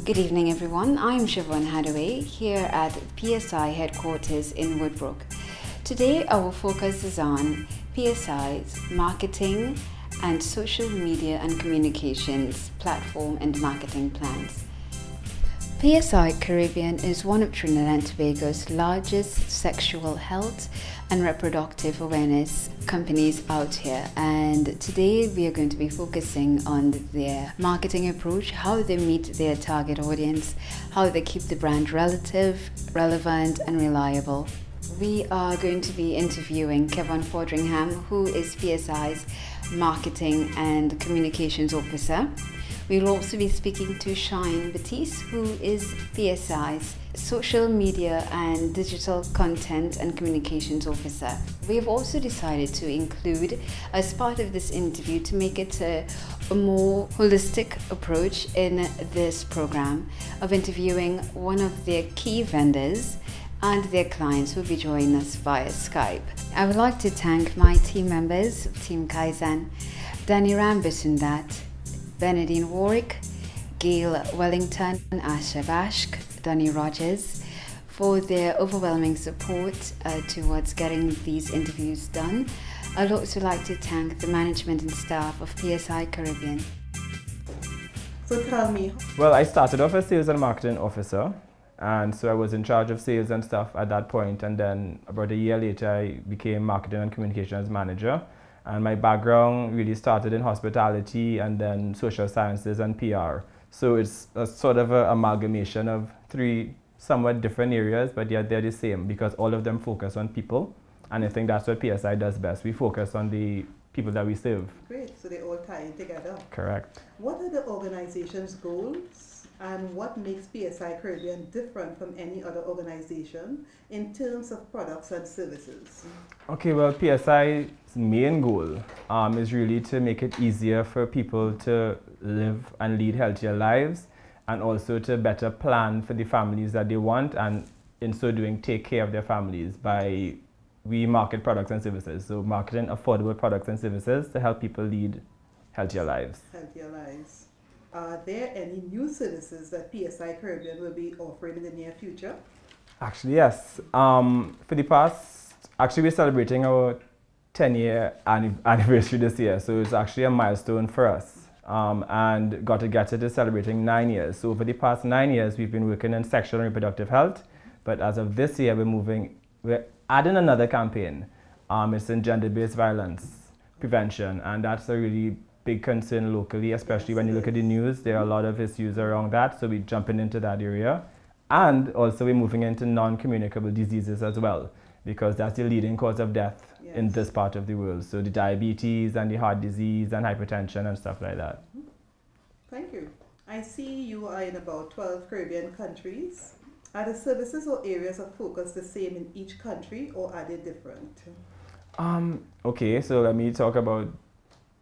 Good evening, everyone. I'm Siobhan Hadaway here at PSI headquarters in Woodbrook. Today, our focus is on PSI's marketing and social media and communications platform and marketing plans. PSI Caribbean is one of Trinidad and Tobago's largest sexual health and reproductive awareness companies out here, and today we are going to be focusing on their marketing approach, how they meet their target audience, how they keep the brand relevant and reliable. We are going to be interviewing Kevin Fordringham, who is PSI's marketing and communications officer. We'll also be speaking to Shine Batiste, who is PSI's social media and digital content and communications officer. We have also decided to include, as part of this interview, to make it a more holistic approach in this program of interviewing one of their key vendors and their clients who will be joining us via Skype. I would like to thank my team members of Team Kaizan, Danny Rambusundat, Bernadine Warwick, Gail Wellington, Asha Bashk, Donny Rogers for their overwhelming support towards getting these interviews done. I'd also like to thank the management and staff of PSI Caribbean. So tell me. Well, I started off as sales and marketing officer, and so I was in charge of sales and stuff at that point, and then about a year later I became marketing and communications manager. And my background really started in hospitality and then social sciences and PR. So it's a sort of an amalgamation of three somewhat different areas, but yet they're the same because all of them focus on people. And I think that's what PSI does best. We focus on the people that we serve. Great, so they all tie in together. Correct. What are the organization's goals and what makes PSI Caribbean different from any other organization in terms of products and services? Okay, well, PSI's main goal is really to make it easier for people to live and lead healthier lives, and also to better plan for the families that they want, and in so doing take care of their families by we market products and services. So marketing affordable products and services to help people lead healthier lives. Healthier lives. Are there any new services that PSI Caribbean will be offering in the near future? Actually, yes. For the past, actually we're celebrating our 10-year anniversary this year, so it's actually a milestone for us. And got to get it is celebrating 9 years. So for the past 9 years, we've been working in sexual and reproductive health, but as of this year, we're adding another campaign. It's in gender-based violence prevention, and that's a really big concern locally, especially when you look at the news. There are a lot of issues around that, so we're jumping into that area. And also we're moving into non-communicable diseases as well, because that's the leading cause of death in this part of the world. So the diabetes and the heart disease and hypertension and stuff like that. Thank you. I see you are in about 12 Caribbean countries. Are the services or areas of focus the same in each country, or are they different? Okay, so let me talk about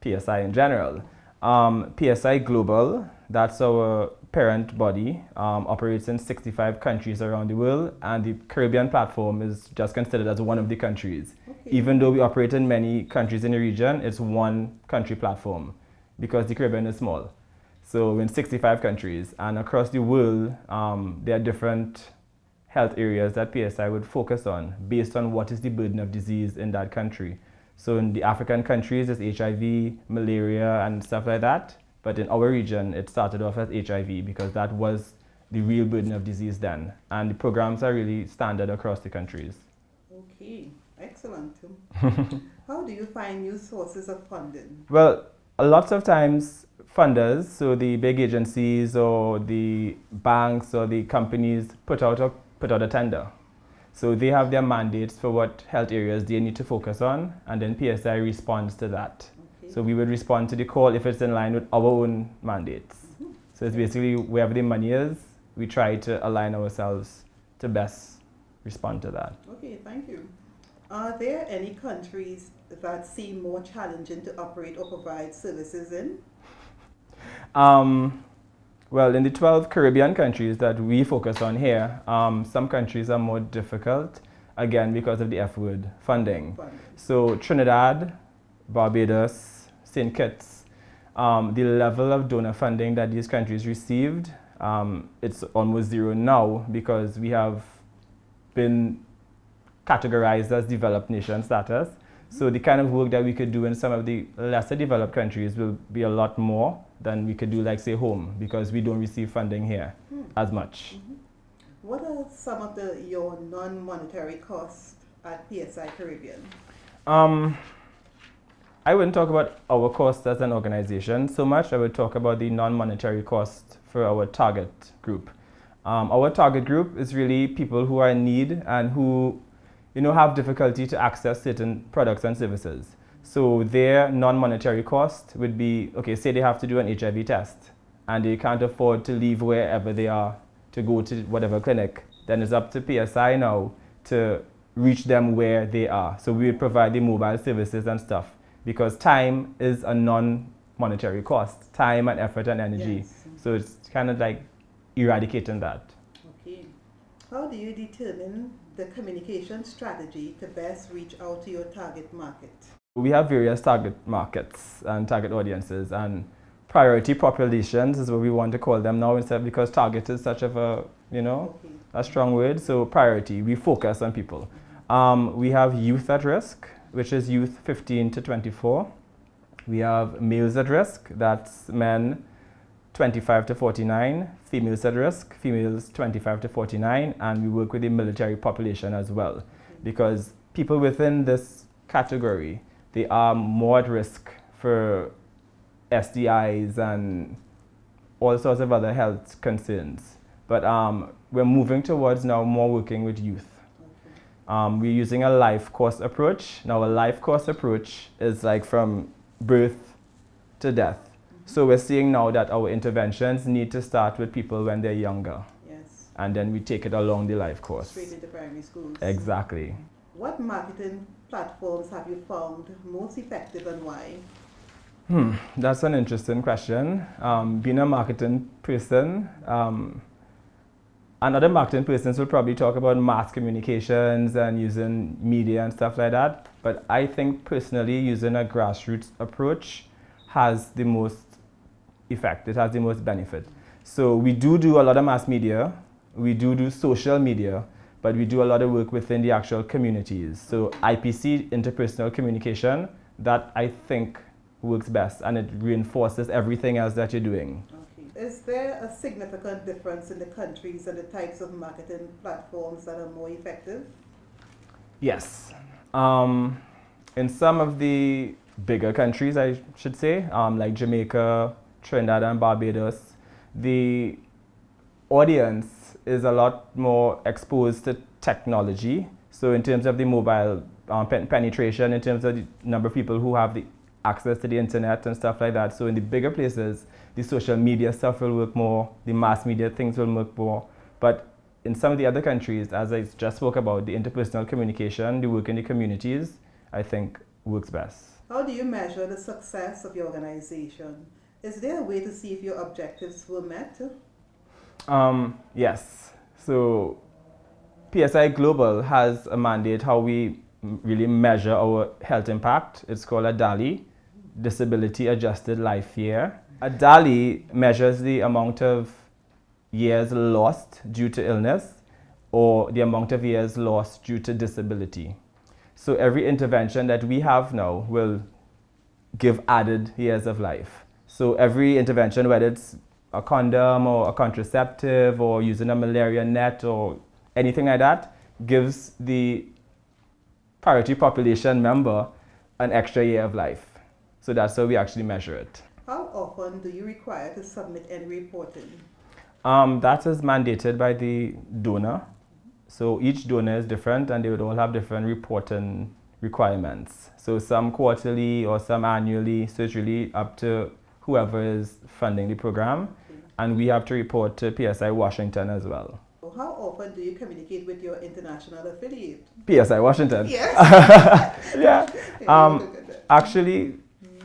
PSI in general. PSI Global, that's our parent body, operates in 65 countries around the world, and the Caribbean platform is just considered as one of the countries. Okay. Even though we operate in many countries in the region, it's one country platform because the Caribbean is small. So we're in 65 countries, and across the world, there are different health areas that PSI would focus on based on what is the burden of disease in that country. So in the African countries, it's HIV, malaria, and stuff like that. But in our region, it started off as HIV because that was the real burden of disease then. And the programs are really standard across the countries. Okay, excellent. How do you find new sources of funding? Well, lots of times funders, so the big agencies or the banks or the companies put out a tender. So they have their mandates for what health areas they need to focus on, and then PSI responds to that. Okay. So we would respond to the call if it's in line with our own mandates. Mm-hmm. So it's basically wherever the money is, we try to align ourselves to best respond to that. Okay, thank you. Are there any countries that seem more challenging to operate or provide services in? Well, in the 12 Caribbean countries that we focus on here, some countries are more difficult, again, because of the F word, funding. So Trinidad, Barbados, St. Kitts, the level of donor funding that these countries received It's almost zero now because we have been categorized as developed nation status. So the kind of work that we could do in some of the lesser developed countries will be a lot more than we could do, like say home, because we don't receive funding here as much. What are some of your non-monetary costs at PSI Caribbean? I wouldn't talk about our cost as an organization so much. I would talk about the non-monetary cost for our target group. Our target group is really people who are in need and who, have difficulty to access certain products and services. So their non-monetary cost would be, okay, say they have to do an HIV test and they can't afford to leave wherever they are to go to whatever clinic. Then it's up to PSI now to reach them where they are. So we would provide the mobile services and stuff, because time is a non-monetary cost, time and effort and energy. Yes. So it's kind of like eradicating that. Okay. How do you determine the communication strategy to best reach out to your target market? We have various target markets and target audiences, and priority populations is what we want to call them now, instead, because target is such of a, a strong word. So priority, we focus on people. We have youth at risk, which is youth 15 to 24. We have males at risk, that's men 25 to 49, females at risk, females 25 to 49, and we work with the military population as well, because people within this category, they are more at risk for STIs and all sorts of other health concerns. But we're moving towards now more working with youth. We're using a life course approach. Now a life course approach is like from birth to death. So we're seeing now that our interventions need to start with people when they're younger. Yes. And then we take it along the life course. Straight into primary schools. Exactly. What marketing platforms have you found most effective and why? That's an interesting question. Being a marketing person, and other marketing persons will probably talk about mass communications and using media and stuff like that. But I think personally using a grassroots approach has the most effect. It has the most benefit. So we do a lot of mass media. We do social media, but we do a lot of work within the actual communities. So IPC, interpersonal communication, that I think works best, and it reinforces everything else that you're doing. Okay. Is there a significant difference in the countries and the types of marketing platforms that are more effective? Yes. In some of the bigger countries, I should say, like Jamaica, Trinidad and Barbados, the audience is a lot more exposed to technology. So in terms of the mobile penetration, in terms of the number of people who have the access to the internet and stuff like that. So in the bigger places, the social media stuff will work more, the mass media things will work more. But in some of the other countries, as I just spoke about, the interpersonal communication, the work in the communities, I think works best. How do you measure the success of your organization? Is there a way to see if your objectives were met? Yes. So PSI Global has a mandate how we really measure our health impact. It's called a DALI, Disability Adjusted Life Year. A DALI measures the amount of years lost due to illness or the amount of years lost due to disability. So every intervention that we have now will give added years of life. So every intervention, whether it's a condom or a contraceptive or using a malaria net or anything like that, gives the priority population member an extra year of life. So that's how we actually measure it. How often do you require to submit any reporting? That is mandated by the donor. So each donor is different and they would all have different reporting requirements. So some quarterly or some annually, so it's really up to whoever is funding the program. Okay. And we have to report to PSI Washington as well. How often do you communicate with your international affiliate? PSI Washington? Yes. Yeah. Actually,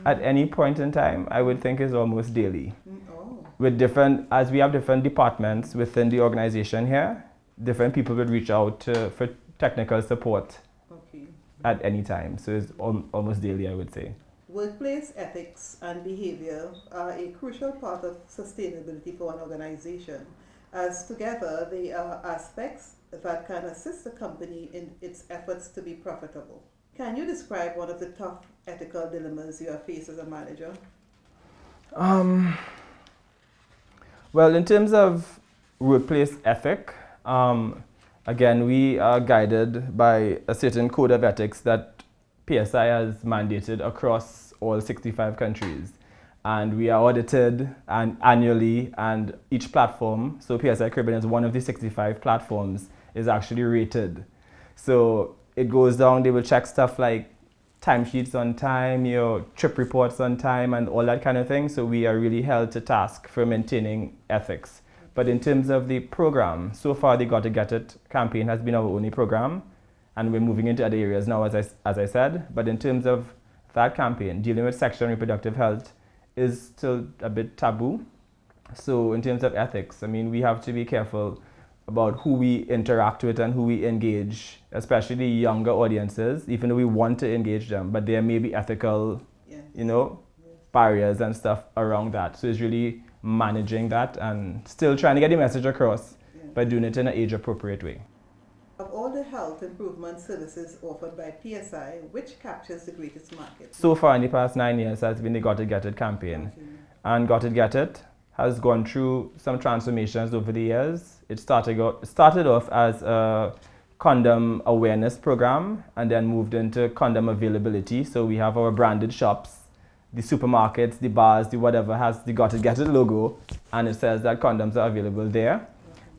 at any point in time, I would think is almost daily. Oh. With different, as we have different departments within the organization here, different people would reach out for technical support Okay. at any time. So it's almost daily, I would say. Workplace ethics and behavior are a crucial part of sustainability for an organization, as together they are aspects that can assist the company in its efforts to be profitable. Can you describe one of the tough ethical dilemmas you have faced as a manager? Well, in terms of workplace ethic, again, we are guided by a certain code of ethics that PSI has mandated across all 65 countries. And we are audited annually, and each platform, so PSI Caribbean is one of the 65 platforms, is actually rated. So it goes down, they will check stuff like timesheets on time, your trip reports on time, and all that kind of thing. So we are really held to task for maintaining ethics. But in terms of the program, so far the Got to Get It campaign has been our only program, and we're moving into other areas now, as I said. But in terms of that campaign, dealing with sexual and reproductive health is still a bit taboo. So in terms of ethics, I mean, we have to be careful about who we interact with and who we engage, especially the younger audiences, even though we want to engage them, but there may be ethical, barriers and stuff around that. So it's really managing that and still trying to get the message across, but doing it in an age-appropriate way. Of all the health improvement services offered by PSI, which captures the greatest market? So far in the past 9 years has been the Got to Get It campaign. And Got to Get It has gone through some transformations over the years. It started off as a condom awareness program and then moved into condom availability. So we have our branded shops, the supermarkets, the bars, the whatever has the Got to Get It logo, and it says that condoms are available there.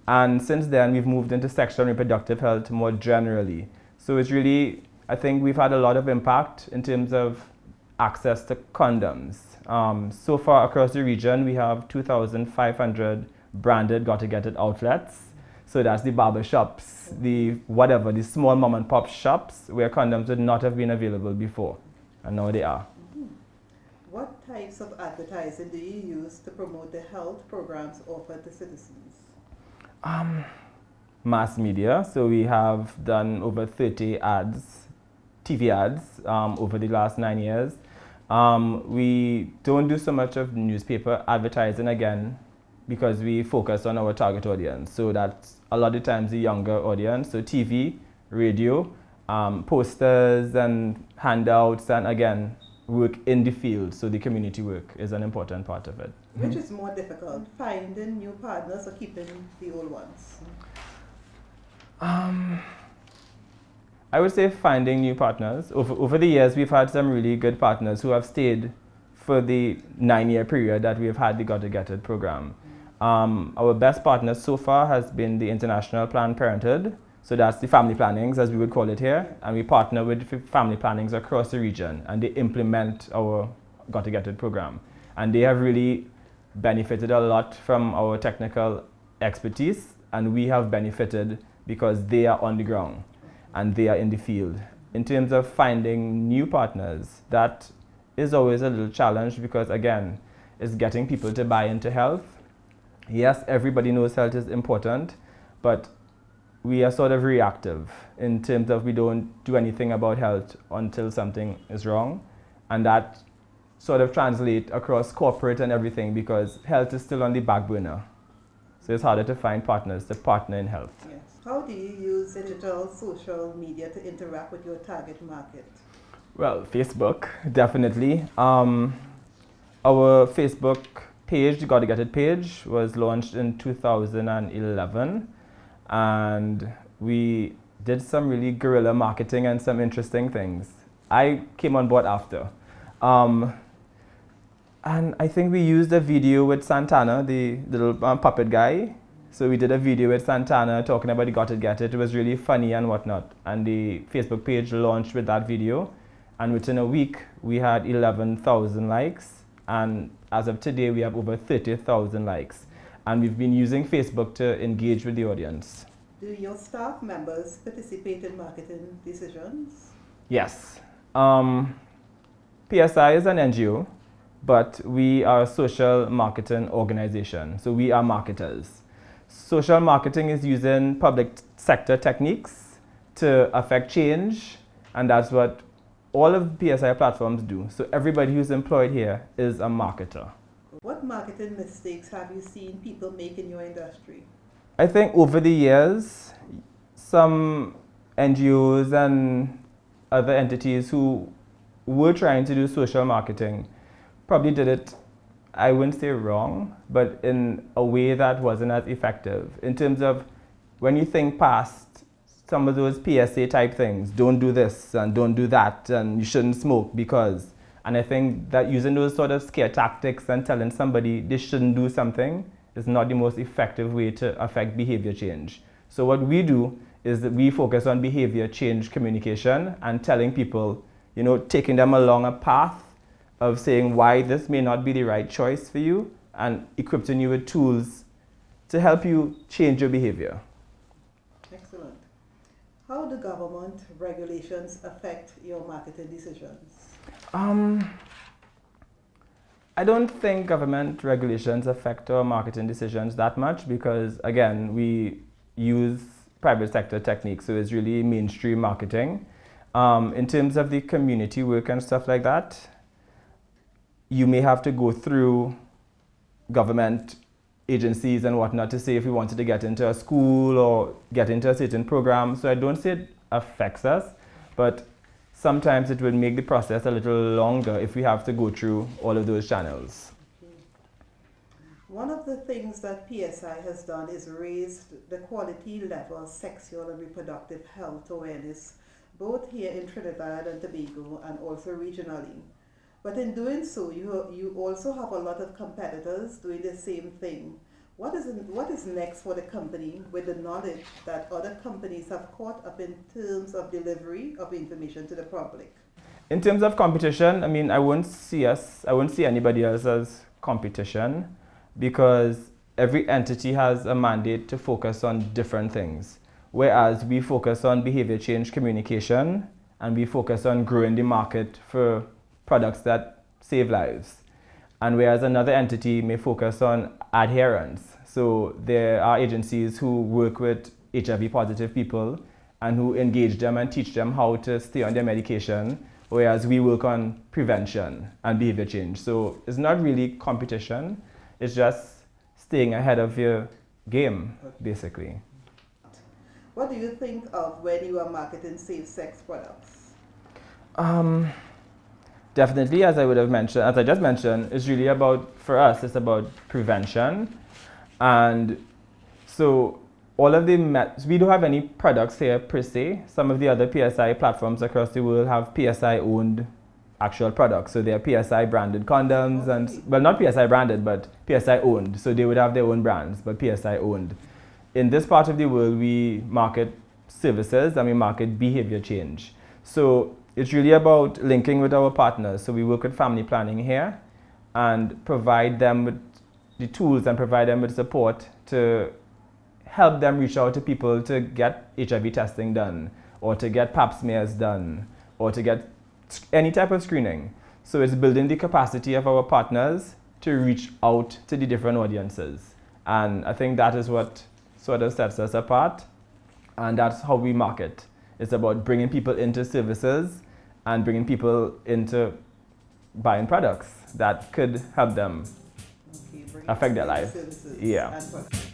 And since then, we've moved into sexual and reproductive health more generally. So it's really, I think we've had a lot of impact in terms of access to condoms. So far across the region, we have 2,500 branded Got to Get It outlets. So that's the barber shops, the small mom and pop shops where condoms would not have been available before. And now they are. What types of advertising do you use to promote the health programs offered to citizens? Mass media. So we have done over 30 ads, TV ads, over the last 9 years. We don't do so much of newspaper advertising again because we focus on our target audience. So that's a lot of times the younger audience. So TV, radio, posters and handouts, and again, work in the field. So the community work is an important part of it. Which is more difficult, finding new partners or keeping the old ones? I would say finding new partners. Over the years, we've had some really good partners who have stayed for the 9-year period that we've had the Got to Get It program. Our best partner so far has been the International Planned Parenthood. So that's the family plannings, as we would call it here. And we partner with family plannings across the region, and they implement our Got to Get It program. And they have really benefited a lot from our technical expertise, and we have benefited because they are on the ground and they are in the field. In terms of finding new partners, that is always a little challenge because, again, it's getting people to buy into health. Yes, everybody knows health is important, but we are sort of reactive in terms of we don't do anything about health until something is wrong. And that sort of translates across corporate and everything because health is still on the back burner. So it's harder to find partners to partner in health. Yes. How do you use digital social media to interact with your target market? Well, Facebook, definitely. Our Facebook page, the Got to Get It page, was launched in 2011. And we did some really guerrilla marketing and some interesting things. I came on board after. And I think we used a video with Santana, the little puppet guy. So we did a video with Santana talking about the Got to Get It. It was really funny and whatnot. And the Facebook page launched with that video. And within a week, we had 11,000 likes. And as of today, we have over 30,000 likes. And we've been using Facebook to engage with the audience. Do your staff members participate in marketing decisions? Yes. PSI is an NGO, but we are a social marketing organization. So we are marketers. Social marketing is using public sector techniques to affect change, and that's what all of the PSI platforms do. So everybody who's employed here is a marketer. What marketing mistakes have you seen people make in your industry? I think over the years, some NGOs and other entities who were trying to do social marketing probably did it, I wouldn't say wrong, but in a way that wasn't as effective. In terms of when you think past some of those PSA type things, don't do this and don't do that and you shouldn't smoke because, and I think that using those sort of scare tactics and telling somebody they shouldn't do something is not the most effective way to affect behavior change. So what we do is that we focus on behavior change communication and telling people, taking them along a path of saying why this may not be the right choice for you and equipping you with tools to help you change your behavior. Excellent. How do government regulations affect your marketing decisions? I don't think government regulations affect our marketing decisions that much because, again, we use private sector techniques, so it's really mainstream marketing. In terms of the community work and stuff like that, you may have to go through government agencies and whatnot to say if we wanted to get into a school or get into a certain program. So I don't say it affects us, but sometimes it would make the process a little longer if we have to go through all of those channels. Okay. One of the things that PSI has done is raised the quality level of sexual and reproductive health awareness, both here in Trinidad and Tobago and also regionally. But in doing so, you also have a lot of competitors doing the same thing. What is next for the company with the knowledge that other companies have caught up in terms of delivery of information to the public? In terms of competition, I wouldn't see anybody else as competition because every entity has a mandate to focus on different things. Whereas we focus on behavior change communication and we focus on growing the market for products that save lives. And whereas another entity may focus on adherence. So there are agencies who work with HIV positive people and who engage them and teach them how to stay on their medication, whereas we work on prevention and behavior change. So it's not really competition, it's just staying ahead of your game, basically. What do you think of when you are marketing safe sex products? Definitely, as I just mentioned, it's really about, for us, it's about prevention. And so all of we don't have any products here per se. Some of the other PSI platforms across the world have PSI owned actual products. So they are PSI branded condoms well, not PSI branded, but PSI owned. So they would have their own brands, but PSI owned. In this part of the world, we market services and we market behavior change. So it's really about linking with our partners. So we work with family planning here and provide them with the tools and provide them with support to help them reach out to people to get HIV testing done or to get pap smears done or to get any type of screening. So it's building the capacity of our partners to reach out to the different audiences. And I think that is what sort of sets us apart. And that's how we market. It's about bringing people into services and bringing people into buying products that could help them affect their life. Services Yeah. and products.